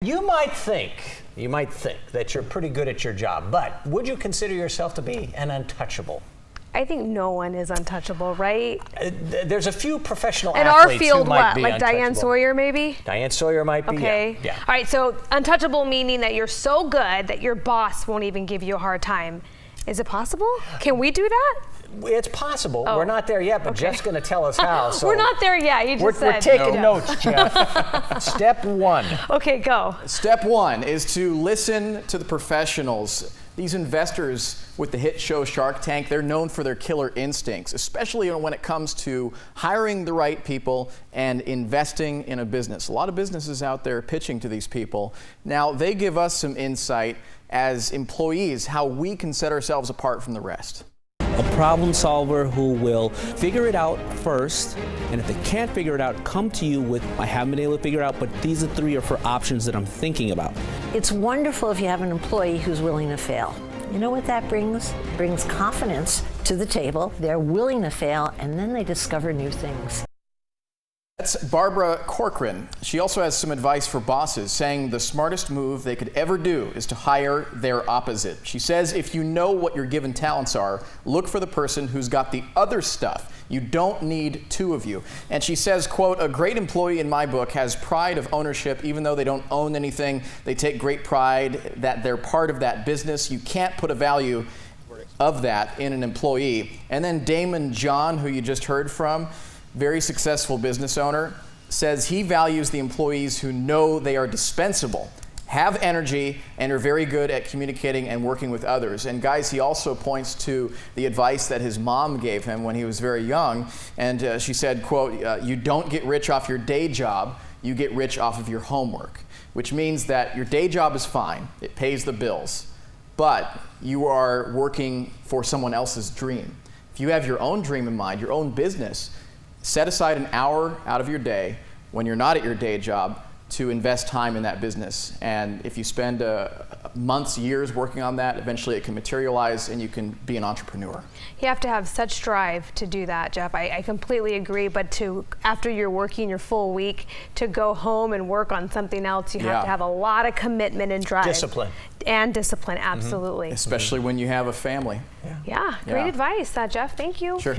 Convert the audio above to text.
You might think that you're pretty good at your job, but would you consider yourself to be an untouchable? I think no one is untouchable, right? There's a few professional in athletes our field, who might what? be Like untouchable. Diane Sawyer, maybe? Diane Sawyer might be, okay. yeah. All right, so untouchable meaning that you're so good that your boss won't even give you a hard time. Is it possible? Can we do that? It's possible. Oh. We're not there yet, but Okay. Jeff's going to tell us how. So We're not there yet. You just said. we're taking No. notes, Jeff. Step one. Okay, go. Step one is to listen to the professionals. These investors with the hit show Shark Tank, they're known for their killer instincts, especially when it comes to hiring the right people and investing in a business. A lot of businesses out there pitching to these people. Now, they give us some insight as employees, how we can set ourselves apart from the rest. A problem solver who will figure it out first, and if they can't figure it out, come to you with, I haven't been able to figure it out, but these are 3 or 4 options that I'm thinking about. It's wonderful if you have an employee who's willing to fail. You know what that brings? It brings confidence to the table. They're willing to fail, and then they discover new things. That's Barbara Corcoran. She also has some advice for bosses, saying the smartest move they could ever do is to hire their opposite. She says if you know what your given talents are, look for the person who's got the other stuff. You don't need 2 of you. And she says, quote, a great employee in my book has pride of ownership. Even though they don't own anything, they take great pride that they're part of that business. You can't put a value of that in an employee. And then Damon John, who you just heard from, very successful business owner, says he values the employees who know they are dispensable, have energy, and are very good at communicating and working with others. And guys, he also points to the advice that his mom gave him when he was very young. And she said, quote, you don't get rich off your day job, you get rich off of your homework. Which means that your day job is fine, it pays the bills, but you are working for someone else's dream. If you have your own dream in mind, your own business, set aside an hour out of your day when you're not at your day job to invest time in that business. And if you spend months, years working on that, eventually it can materialize and you can be an entrepreneur. You have to have such drive to do that, Jeff. I completely agree, but after you're working your full week, to go home and work on something else, you have to have a lot of commitment and drive. Discipline. And discipline, absolutely. Especially when you have a family. Yeah, great advice, Jeff. Thank you. Sure.